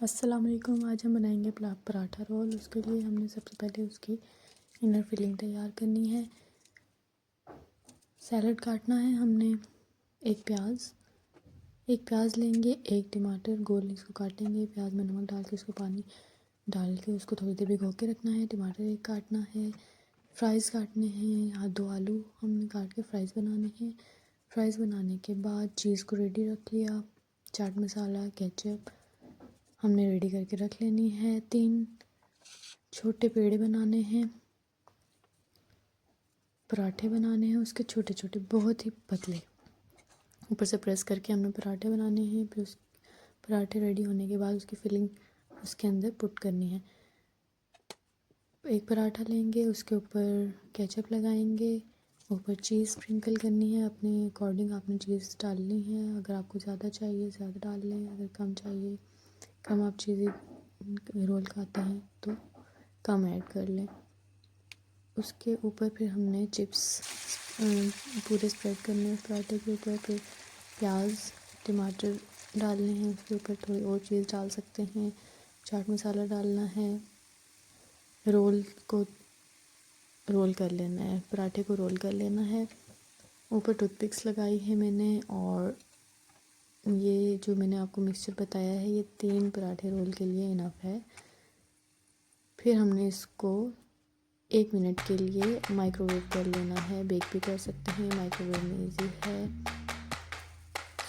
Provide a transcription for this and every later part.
अस्सलाम वालेकुम। आज हम बनाएंगे पराठा रोल। उसके लिए हमने सबसे पहले उसकी इनर फिलिंग तैयार करनी है। सैलड काटना है। हमने एक प्याज लेंगे, एक टमाटर गोल इसको काटेंगे। प्याज में नमक डाल के उसको पानी डाल के उसको थोड़ी देर भिगो के रखना है। टमाटर एक काटना है। फ्राइज़ काटने हैं, 2 आलू हमने काट के फ्राइज़ बनाने हैं। फ्राइज़ बनाने के बाद चीज़ को रेडी रख लिया। चाट मसाला, केचप हमने रेडी करके रख लेनी है। 3 छोटे पेड़े बनाने हैं, पराठे बनाने हैं उसके छोटे छोटे, बहुत ही पतले। ऊपर से प्रेस करके हमने पराठे बनाने हैं। फिर उस पराठे रेडी होने के बाद उसकी फिलिंग उसके अंदर पुट करनी है। एक पराठा लेंगे, उसके ऊपर केचप लगाएंगे, ऊपर चीज़ स्प्रिंकल करनी है। अपने अकॉर्डिंग आपने चीज़ डालनी है। अगर आपको ज़्यादा चाहिए ज़्यादा डाल लें, अगर कम चाहिए कम। आप चीज़ें रोल खाते हैं तो कम ऐड कर लें। उसके ऊपर फिर हमने चिप्स पूरे स्प्रेड करने हैं पराठे के ऊपर। फिर प्याज टमाटर डालने हैं। उसके ऊपर थोड़ी और चीज़ डाल सकते हैं। चाट मसाला डालना है। रोल को रोल कर लेना है, पराठे को रोल कर लेना है। ऊपर टूथपिक्स लगाई है मैंने। और ये जो मैंने आपको मिक्सचर बताया है, ये 3 पराठे रोल के लिए इनफ है। फिर हमने इसको 1 मिनट के लिए माइक्रोवेव कर लेना है। बेक भी कर सकते हैं, माइक्रोवेव में इजी है।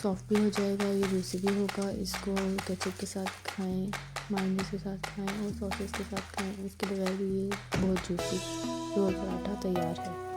सॉफ्ट भी हो जाएगा, ये जूसी भी होगा। इसको केचप के साथ खाएं, मायोनीज के साथ खाएं और सॉसेस के साथ खाएं। इसके बगैर भी ये बहुत जूसी रोल पराठा तैयार है।